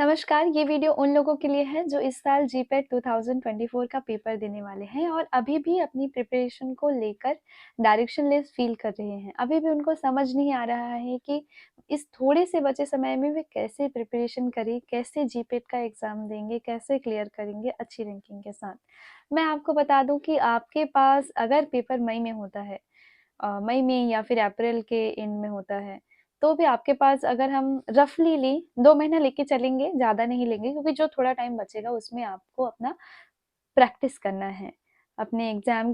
नमस्कार, ये वीडियो उन लोगों के लिए है जो इस साल जीपैट 2024 का पेपर देने वाले हैं और अभी भी अपनी प्रिपरेशन को लेकर डायरेक्शनलेस फील कर रहे हैं। अभी भी उनको समझ नहीं आ रहा है कि इस थोड़े से बचे समय में वे कैसे प्रिपरेशन करें, कैसे जीपैट का एग्ज़ाम देंगे, कैसे क्लियर करेंगे अच्छी रैंकिंग के साथ। मैं आपको बता दूँ कि आपके पास अगर पेपर मई में होता है, मई में या फिर अप्रैल के एंड में होता है, तो भी आपके पास अगर हम रफली 2 महीना लेके चलेंगे, ज़्यादा नहीं लेंगे क्योंकि जो थोड़ा टाइम बचेगा उसमें आपको अपना प्रैक्टिस करना है। अपने एग्ज़ाम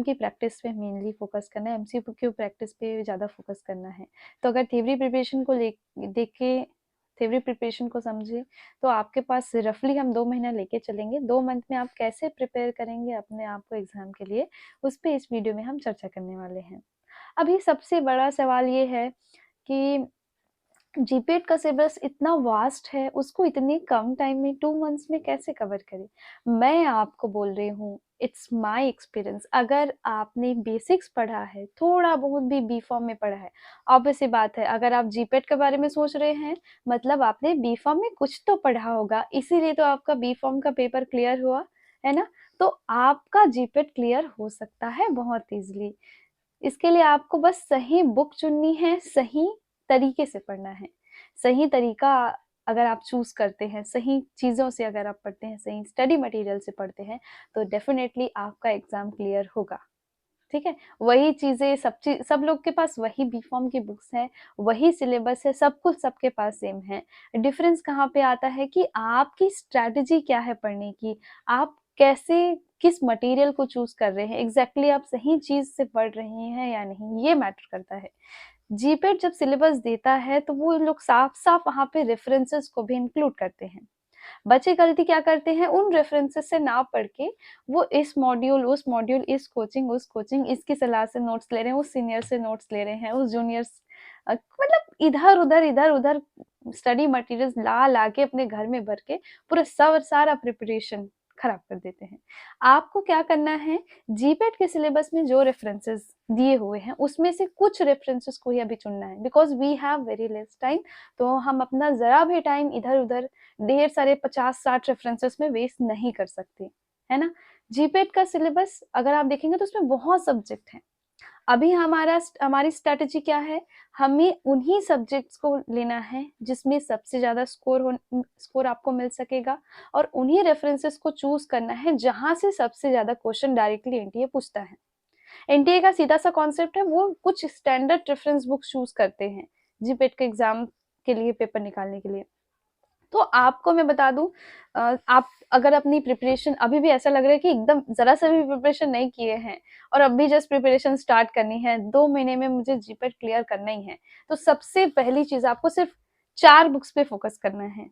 की प्रैक्टिस पे मेनली फ़ोकस करना है, एमसीक्यू प्रैक्टिस पे ज़्यादा फ़ोकस करना है। तो अगर थ्योरी प्रिपरेशन को ले देख के थ्योरी प्रिपरेशन को समझे, तो आपके पास रफली हम 2 महीना लेके चलेंगे। 2 मंथ में आप कैसे प्रिपेयर करेंगे अपने आप को एग्ज़ाम के लिए, उस पे इस वीडियो में हम चर्चा करने वाले हैं। अभी सबसे बड़ा सवाल ये है कि जीपीएट का सिलेबस इतना वास्ट है, उसको इतने कम टाइम में 2 मंथ्स में कैसे कवर करें? मैं आपको बोल रही हूँ, इट्स माय एक्सपीरियंस। अगर आपने बेसिक्स पढ़ा है, थोड़ा बहुत भी बी फॉर्म में पढ़ा है, ऑब्वियस सी बात है, अगर आप जीपीएट के बारे में सोच रहे हैं, मतलब आपने बी फॉर्म में कुछ तो पढ़ा होगा, इसीलिए तो आपका बी फॉर्म का पेपर क्लियर हुआ, है ना? तो आपका जीपीएट क्लियर हो सकता है बहुत ईज़िली। इसके लिए आपको बस सही बुक चुननी है, सही तरीके से पढ़ना है। सही तरीका अगर आप चूज़ करते हैं, सही चीज़ों से अगर आप पढ़ते हैं, सही स्टडी मटेरियल से पढ़ते हैं, तो डेफ़िनेटली आपका एग्ज़ाम क्लियर होगा, ठीक है? वही चीज़ें सब लोग के पास वही बी फॉर्म की बुक्स हैं, वही सिलेबस है, सब कुछ सबके पास सेम है। डिफ़रेंस कहाँ पे आता है कि आपकी स्ट्रैटेजी क्या है पढ़ने की, आप कैसे किस मटेरियल को चूज़ कर रहे हैं, एग्ज़ैक्टली आप सही चीज़ से पढ़ रहे हैं या नहीं, ये मैटर करता है। जीपेट जब सिलेबस देता है, तो वो लोग साफ-साफ वहाँ पे रेफ़रेंसेस को भी इंक्लूड करते हैं। बच्चे गलती क्या करते हैं, उन रेफरेंसेस से ना पढ़ के वो इस मॉड्यूल, उस मॉड्यूल, उस कोचिंग, इसकी सलाह से नोट्स ले रहे हैं, उस सीनियर से नोट्स ले रहे हैं, उस जूनियर्स मतलब इधर-उधर स्टडी मटेरियल्स ला के अपने घर में भर के पूरा सारा प्रिपरेशन खराब कर देते हैं। आपको क्या करना है, जीपेट के सिलेबस में जो रेफरेंसेस दिए हुए हैं, उसमें से कुछ रेफरेंसेस को ही अभी चुनना है, because we have very less time. तो हम अपना ज़रा भी टाइम इधर-उधर ढेर सारे 50-60 रेफरेंसेस में वेस्ट नहीं कर सकते, है ना? जीपेट का सिलेबस अगर आप देखेंगे तो उसमें बहुत सब्जेक्ट हैं। अभी हमारी स्ट्रैटेजी क्या है? हमें उन्हीं सब्जेक्ट्स को लेना है जिसमें सबसे ज़्यादा स्कोर आपको मिल सकेगा और उन्हीं रेफरेंसेस को चूज़ करना है जहाँ से सबसे ज़्यादा क्वेश्चन डायरेक्टली एनटीए पूछता है। एनटीए का सीधा-सा कॉन्सेप्ट है, वो कुछ स्टैंडर्ड रेफरेंस बुक्स चूज़ करते हैं, जीपेट के एग्ज़ाम के लिए, पेपर निकालने के लिए। तो आपको मैं बता दूं, आप अगर अपनी प्रिपरेशन अभी भी ऐसा लग रहा है कि एकदम जरा सा भी प्रिपरेशन नहीं किए हैं और अभी जस्ट प्रिपरेशन स्टार्ट करनी है, 2 महीने में मुझे जीपेट क्लियर करना ही है, तो सबसे पहली चीज आपको सिर्फ 4 बुक्स पे फोकस करना है।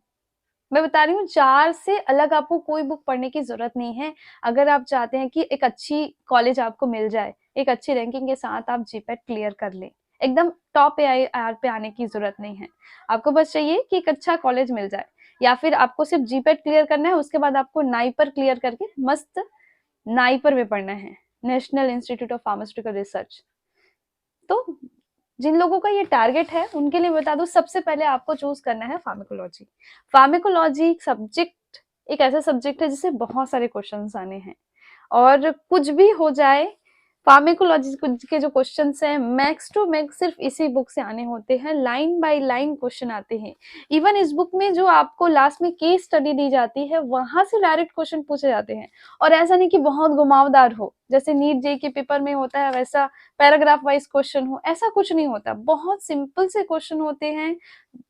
मैं बता रही हूँ, 4 से अलग आपको कोई बुक पढ़ने की जरूरत नहीं है। अगर आप चाहते हैं कि एक अच्छी कॉलेज आपको मिल जाए, एक अच्छी रैंकिंग के साथ आप जीपेट क्लियर कर लें, एकदम टॉप एआईआर पे आने की जरूरत नहीं है। आपको बस चाहिए कि एक अच्छा कॉलेज मिल जाए, या फिर आपको सिर्फ जीपेट क्लियर करना है, उसके बाद आपको नाइपर क्लियर करके मस्त नाइपर में पढ़ना है, national institute of pharmaceutical research. तो जिन लोगों का ये टारगेट है उनके लिए बता दूं, सबसे पहले आपको चूज करना है फार्माकोलॉजी। फार्माकोलॉजी सब्जेक्ट एक ऐसा सब्जेक्ट है जिससे बहुत सारे क्वेश्चंस आने हैं, और कुछ भी हो जाए, फार्माकोलॉजी के जो क्वेश्चंस हैं मैक्स टू मैक्स सिर्फ इसी बुक से आने होते हैं, लाइन बाय लाइन क्वेश्चन आते हैं। इवन इस बुक में जो आपको लास्ट में केस स्टडी दी जाती है, वहां से डायरेक्ट क्वेश्चन पूछे जाते हैं। और ऐसा नहीं कि बहुत घुमावदार हो, जैसे नीट जेईई के पेपर में होता है वैसा पैराग्राफ वाइज क्वेश्चन हो, ऐसा कुछ नहीं होता। बहुत सिंपल से क्वेश्चन होते हैं,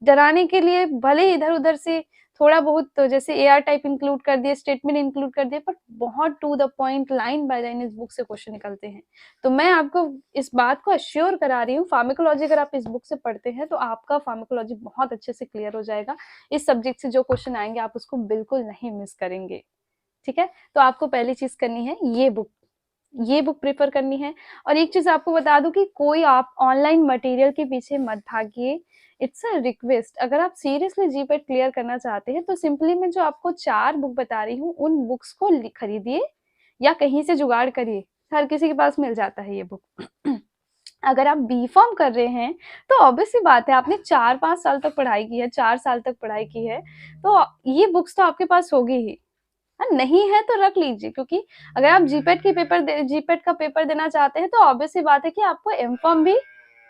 डराने के लिए भले इधर उधर से थोड़ा बहुत, तो जैसे एआर टाइप इंक्लूड कर दिए, स्टेटमेंट इंक्लूड कर दिए, पर बहुत to the point, line by line इस बुक से क्वेश्चन निकलते हैं। तो मैं आपको इस बात को अश्योर करा रही हूँ, फार्माकोलॉजी अगर आप इस बुक से पढ़ते हैं तो आपका फार्माकोलॉजी बहुत अच्छे से क्लियर हो जाएगा। इस सब्जेक्ट से जो क्वेश्चन आएंगे आप उसको बिल्कुल नहीं मिस करेंगे, ठीक है? तो आपको पहली चीज करनी है, ये बुक प्रेफर करनी है। और एक चीज आपको बता दूं कि कोई आप ऑनलाइन मटेरियल के पीछे मत भागिए, इट्स अ रिक्वेस्ट। अगर आप सीरियसली जीपेट क्लियर करना चाहते हैं तो सिंपली मैं जो आपको 4 बुक बता रही हूँ, उन बुक्स को खरीदिए या कहीं से जुगाड़ करिए, हर किसी के पास मिल जाता है ये बुक। अगर आप बी.फॉर्म कर रहे हैं तो ऑब्वियस सी बात है, आपने 4-5 साल तक पढ़ाई की है, 4 साल तक पढ़ाई की है, तो ये बुक्स तो आपके पास होगी ही। नहीं है तो रख लीजिए, क्योंकि अगर आप जीपेट का पेपर देना चाहते हैं तो ऑब्वियस सी बात है कि आपको एम.फॉर्म भी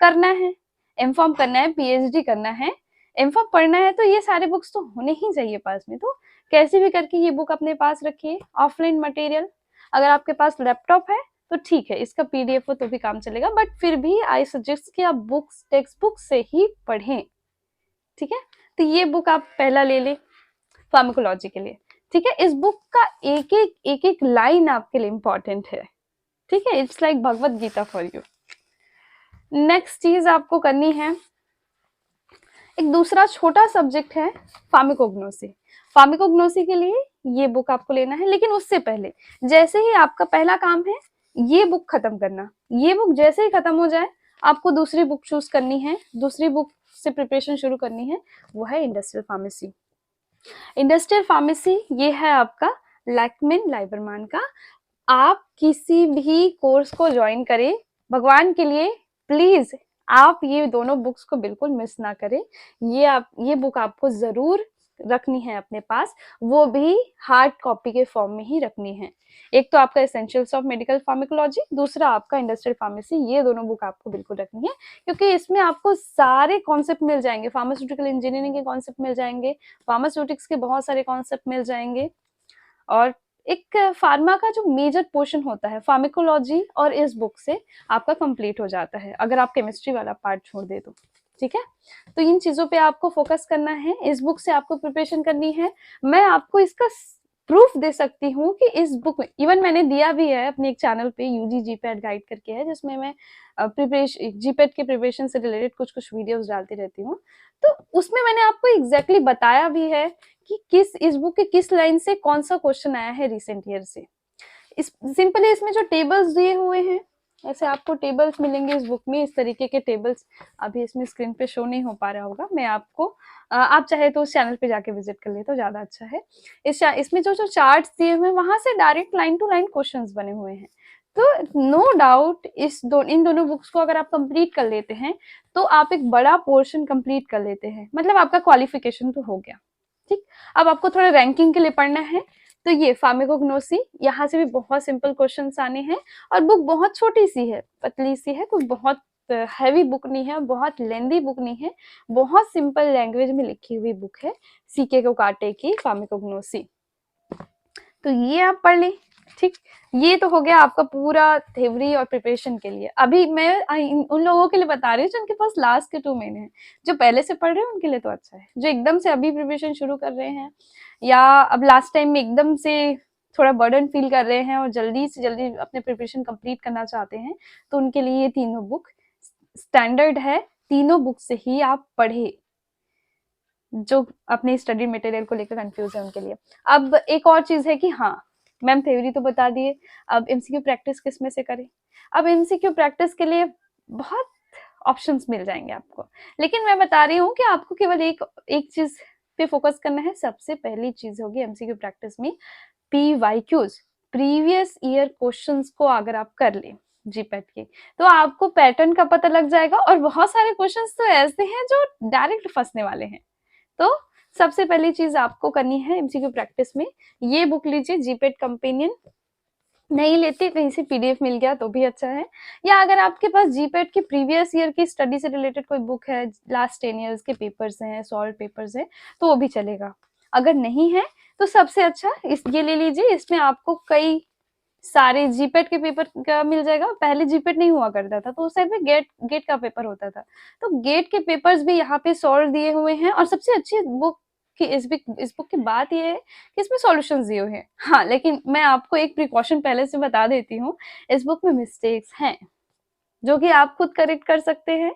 करना है, एम.फॉर्म करना है, पीएचडी करना है, एम.फॉर्म पढ़ना है, तो ये सारे बुक्स तो होने ही चाहिए पास में। तो कैसे भी करके ये बुक अपने पास रखिए, ऑफलाइन मटेरियल। अगर आपके पास लैपटॉप है तो ठीक है, इसका पीडीएफ हो तो भी काम चलेगा, बट फिर भी आई सजेस्ट कि आप बुक्स, टेक्स्ट बुक से ही पढ़ें, ठीक है। तो ये बुक आप पहला ले लें फार्माकोलॉजी के लिए, ठीक है। इस बुक का एक एक लाइन आपके लिए इंपॉर्टेंट है, ठीक है। It's like Bhagavad Gita for you. Next चीज आपको करनी है, एक दूसरा छोटा सब्जेक्ट है फार्माकोग्नोसी। फार्माकोग्नोसी के लिए ये बुक आपको लेना है, लेकिन उससे पहले जैसे ही आपका पहला काम है ये बुक खत्म करना, ये बुक जैसे ही खत्म हो जाए आपको दूसरी बुक चूज करनी है, दूसरी बुक से प्रिपरेशन शुरू करनी है, वो है इंडस्ट्रियल फार्मेसी। इंडस्ट्रियल फार्मेसी ये है आपका लैकमिन लाइबरमान का। आप किसी भी कोर्स को ज्वाइन करें, भगवान के लिए प्लीज आप ये दोनों बुक्स को बिल्कुल मिस ना करें। ये बुक आपको जरूर रखनी है अपने पास, वो भी हार्ड कॉपी के फॉर्म में ही रखनी है। एक तो आपका एसेंशियल्स ऑफ मेडिकल फार्माकोलॉजी, दूसरा आपका इंडस्ट्रियल फार्मेसी, ये दोनों बुक आपको बिल्कुल रखनी है, क्योंकि इसमें आपको सारे कॉन्सेप्ट मिल जाएंगे, फार्मास्यूटिकल इंजीनियरिंग के कॉन्सेप्ट मिल जाएंगे, फार्मास्यूटिक्स के बहुत सारे कॉन्सेप्ट मिल जाएंगे, और एक फार्मा का जो मेजर पोर्शन होता है फार्माकोलॉजी और इस बुक से आपका कंप्लीट हो जाता है, अगर आप केमिस्ट्री वाला पार्ट छोड़ दे तो, ठीक है। तो इन चीजों पे आपको फोकस करना है, इस बुक से आपको प्रिपरेशन करनी है। मैं आपको इसका प्रूफ दे सकती हूँ कि इस बुक में इवन मैंने दिया भी है अपने एक चैनल पे, यूजी जीपैट गाइड करके है, जिसमें मैं प्रिपरेशन जीपैट के प्रिपरेशन से रिलेटेड कुछ कुछ वीडियोस डालती रहती हूँ। तो उसमें मैंने आपको एग्जैक्टली बताया भी है कि इस बुक के किस लाइन से कौन सा क्वेश्चन आया है रिसेंट ईयर से। इस सिंपली इसमें जो टेबल्स दिए हुए हैं, ऐसे आपको टेबल्स मिलेंगे इस बुक में, इस तरीके के टेबल्स। अभी इसमें स्क्रीन पे शो नहीं हो पा रहा होगा, मैं आपको आप चाहे तो उस चैनल पे जाके विजिट कर ले तो ज्यादा अच्छा है। इसमें जो जो चार्ट्स दिए हुए हैं वहां से direct line to line questions बने हुए हैं। तो नो डाउट इन दोनों बुक्स को अगर आप कंप्लीट कर लेते हैं तो आप एक बड़ा पोर्शन कंप्लीट कर लेते हैं, मतलब आपका क्वालिफिकेशन तो हो गया, ठीक। अब आपको थोड़ा रैंकिंग के लिए पढ़ना है, तो ये फार्माकोग्नोसी, यहाँ से भी बहुत सिंपल क्वेश्चंस आने हैं, और बुक बहुत छोटी सी है, पतली सी है, कोई बहुत हैवी बुक नहीं है, बहुत लेंदी बुक नहीं है, बहुत सिंपल लैंग्वेज में लिखी हुई बुक है, सीके को काटे की फार्माकोग्नोसी। तो ये आप पढ़ लें, ठीक। ये तो हो गया आपका पूरा थ्योरी और प्रिपरेशन के लिए। अभी मैं उन लोगों के लिए बता रही हूँ जिनके पास लास्ट के 2 महीने हैं, जो पहले से पढ़ रहे हैं उनके लिए तो अच्छा है, जो एकदम से अभी प्रिपरेशन शुरू कर रहे हैं या अब लास्ट टाइम में एकदम से थोड़ा बर्डन फील कर रहे हैं और जल्दी से जल्दी अपने प्रिपरेशन कंप्लीट करना चाहते हैं, तो उनके लिए ये तीनों बुक स्टैंडर्ड है। तीनों बुक से ही आप पढ़े, जो अपने स्टडी मटेरियल को लेकर कंफ्यूज है उनके लिए। अब एक और चीज है कि हाँ मैम थ्योरी तो बता दिए, अब एमसीक्यू प्रैक्टिस किस में से करें। अब एमसीक्यू प्रैक्टिस के लिए बहुत ऑप्शंस मिल जाएंगे आपको, लेकिन मैं बता रही हूँ कि आपको केवल एक चीज पे फोकस करना है। सबसे पहली चीज होगी एमसीक्यू प्रैक्टिस में पीवाईक्यूज, प्रीवियस ईयर क्वेश्चंस को अगर आप कर ले जीपैट के, तो आपको पैटर्न का पता लग जाएगा, और बहुत सारे क्वेश्चंस तो ऐसे हैं जो डायरेक्ट फंसने वाले हैं। तो सबसे पहली चीज आपको करनी है एमसीक्यू प्रैक्टिस में, ये बुक लीजिए जीपेट कंपेनियन। नहीं लेते कहीं से पीडीएफ मिल गया तो भी अच्छा है, या अगर आपके पास जीपेट के प्रीवियस ईयर की स्टडी से रिलेटेड कोई बुक है, लास्ट 10 ईयर्स के पेपर्स हैं, सॉल्व पेपर्स हैं, तो वो भी चलेगा। अगर नहीं है तो सबसे अच्छा ये ले लीजिए, इसमें आपको कई सारे जीपेट के पेपर का मिल जाएगा। पहले जीपेट नहीं हुआ करता था तो उस साइड में गेट का पेपर होता था, तो गेट के पेपर्स भी यहाँ पे सॉल्व दिए हुए हैं। और सबसे अच्छी बुक की इस बुक की बात ये है कि इसमें सॉल्यूशंस दिए हुए हैं। हाँ, लेकिन मैं आपको एक प्रिकॉशन पहले से बता देती हूँ, इस बुक में मिस्टेक्स हैं जो कि आप खुद करेक्ट कर सकते हैं,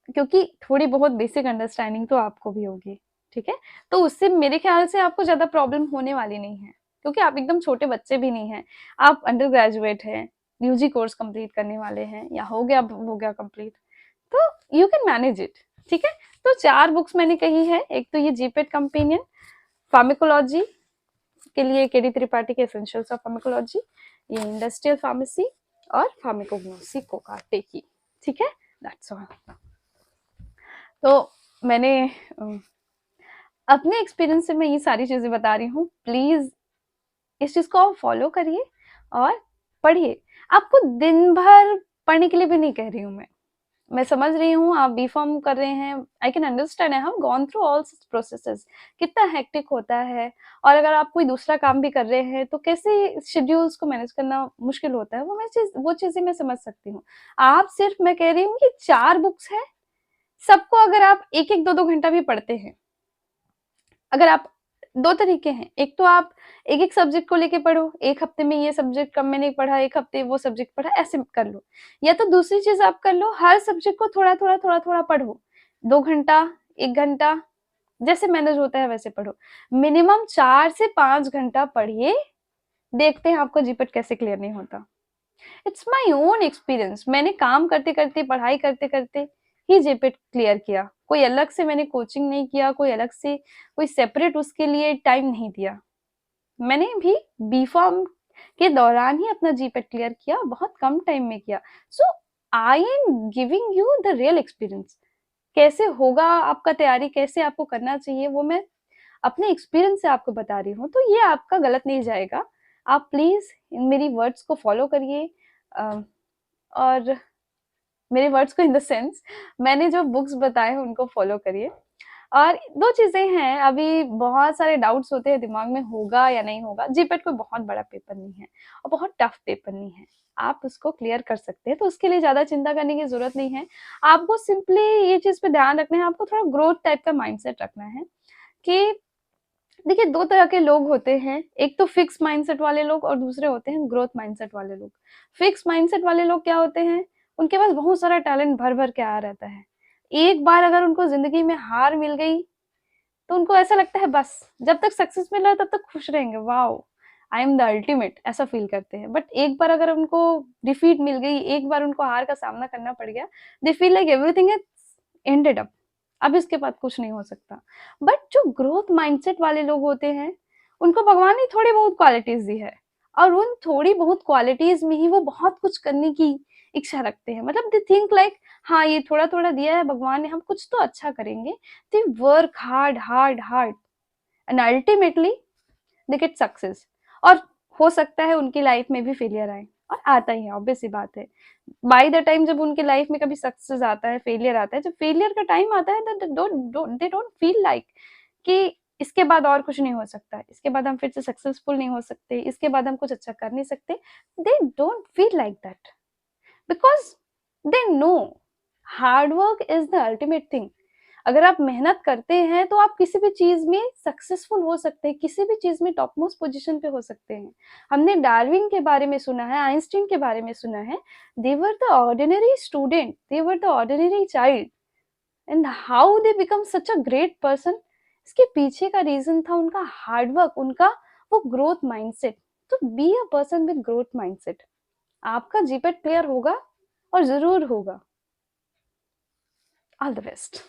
क्योंकि थोड़ी बहुत बेसिक अंडरस्टैंडिंग तो आपको भी होगी, ठीक है। तो उससे मेरे ख्याल से आपको ज्यादा प्रॉब्लम होने वाली नहीं है, क्योंकि आप एकदम छोटे बच्चे भी नहीं हैं, आप अंडर ग्रेजुएट हैं, यूजी कोर्स कंप्लीट करने वाले हैं, या हो गया कंप्लीट, तो यू कैन मैनेज इट, ठीक है। तो 4 बुक्स मैंने कही है, एक तो ये जीपेट कंपेनियन, फार्माकोलॉजी के लिए केडी त्रिपाठी के एसेंशियल्स ऑफ फार्माकोलॉजी, ये इंडस्ट्रियल फार्मेसी और फार्माकोग्नोसी कोकाटे की। ठीक है, दैट्स ऑल। तो मैंने अपने एक्सपीरियंस से मैं ये सारी चीजें बता रही हूँ। प्लीज इस चीज को आप फॉलो करिए और पढ़िए। आपको दिन भर पढ़ने के लिए भी नहीं कह रही हूँ मैं समझ रही हूँ आप बी फॉर्म कर रहे हैं, I can understand, I have gone through all processes, कितना हेक्टिक होता है। और अगर आप कोई दूसरा काम भी कर रहे हैं तो कैसे शेड्यूल्स को मैनेज करना मुश्किल होता है, वो चीजें मैं समझ सकती हूँ। आप सिर्फ, मैं कह रही हूँ कि 4 बुक्स है, सबको अगर आप एक एक 2-2 घंटा भी पढ़ते हैं, अगर आप, 2 तरीके हैं, एक तो आप एक-एक सब्जेक्ट को लेके पढ़ो, 1 हफ्ते में ये सब्जेक्ट कम मैंने पढ़ा, 1 हफ्ते वो सब्जेक्ट पढ़ा, ऐसे कर लो। या तो दूसरी चीज़ आप कर लो, हर सब्जेक्ट को थोड़ा-थोड़ा, थोड़ा-थोड़ा पढ़ो। 2 घंटा, 1 घंटा, जैसे मैनेज होता है वैसे पढ़ो। मिनिमम 4 से 5 घंटा पढ़िए, देखते हैं आपको जीपीएट कैसे क्लियर नहीं होता। इट्स माय ओन एक्सपीरियंस, मैंने काम करते-करते, पढ़ाई करते-करते ही जेपीट क्लियर किया। कोई अलग से मैंने कोचिंग नहीं किया, कोई अलग से कोई सेपरेट उसके लिए टाइम नहीं दिया। मैंने भी बी फॉर्म के दौरान ही अपना जीपेट क्लियर किया, बहुत कम टाइम में किया। So I am giving you the real experience. कैसे होगा आपका तैयारी, कैसे आपको करना चाहिए, वो मैं अपने एक्सपीरियंस से आपको बता रही हूँ, तो ये आपका गलत नहीं जाएगा। आप प्लीज मेरी वर्ड्स को फॉलो करिए, और मेरे वर्ड्स को इन द सेंस, मैंने जो बुक्स बताए हैं उनको फॉलो करिए। और 2 चीजें हैं, अभी बहुत सारे डाउट्स होते हैं दिमाग में, होगा या नहीं होगा। जीपेट कोई बहुत बड़ा पेपर नहीं है और बहुत टफ पेपर नहीं है, आप उसको क्लियर कर सकते हैं, तो उसके लिए ज्यादा चिंता करने की जरूरत नहीं है। आपको सिंपली ये चीज पे ध्यान रखना है, आपको थोड़ा ग्रोथ टाइप का माइंडसेट रखना है कि देखिए 2 तरह के लोग होते हैं, एक तो फिक्स माइंडसेट वाले लोग और दूसरे होते हैं ग्रोथ माइंडसेट वाले लोग। फिक्स माइंडसेट वाले लोग क्या होते हैं, उनके पास बहुत सारा टैलेंट भर-भर के आया रहता है। एक बार अगर उनको ज़िंदगी में हार मिल गई, तो उनको ऐसा लगता है बस, जब तक सक्सेस मिल रहा है तब तक खुश रहेंगे, wow! I am the ultimate, ऐसा फील करते हैं। बट एक बार अगर उनको डिफीट मिल गई, एक बार उनको हार का सामना करना पड़ गया, they feel like everything is ended up, अब इसके बाद कुछ नहीं हो सकता। बट जो ग्रोथ माइंडसेट वाले लोग होते हैं, उनको भगवान ने थोड़ी बहुत क्वालिटीज दी है, और उन थोड़ी बहुत क्वालिटीज में ही वो बहुत कुछ करने की इच्छा रखते हैं। मतलब दे थिंक लाइक, हाँ ये थोड़ा थोड़ा दिया है भगवान ने, हम कुछ तो अच्छा करेंगे। They work hard hard hard and ultimately they get success. और हो सकता है उनकी लाइफ में भी फेलियर आए, और आता ही है, ऑब्वियस सी बात है। बाय द टाइम जब उनके लाइफ में कभी सक्सेस आता है, फेलियर आता है, जब फेलियर का टाइम आता है, दे डोंट फील लाइक कि इसके बाद और कुछ नहीं हो सकता, इसके बाद हम फिर से सक्सेसफुल नहीं हो सकते, इसके बाद हम कुछ अच्छा कर नहीं सकते। They don't feel like that, because they know hard work is the ultimate thing. अगर आप मेहनत करते हैं तो आप किसी भी चीज में सक्सेसफुल हो सकते हैं, किसी भी चीज में टॉप मोस्ट पोजीशन पे हो सकते हैं। हमने डार्विन के बारे में सुना है, आइंस्टीन के बारे में सुना है, they were the ordinary student, they were the ordinary child, and how they become such a great person. इसके पीछे का रीजन था उनका हार्डवर्क, उनका वो ग्रोथ माइंडसेट। तो be a person with growth mindset, आपका जीपेट क्लियर होगा, और जरूर होगा। All the best.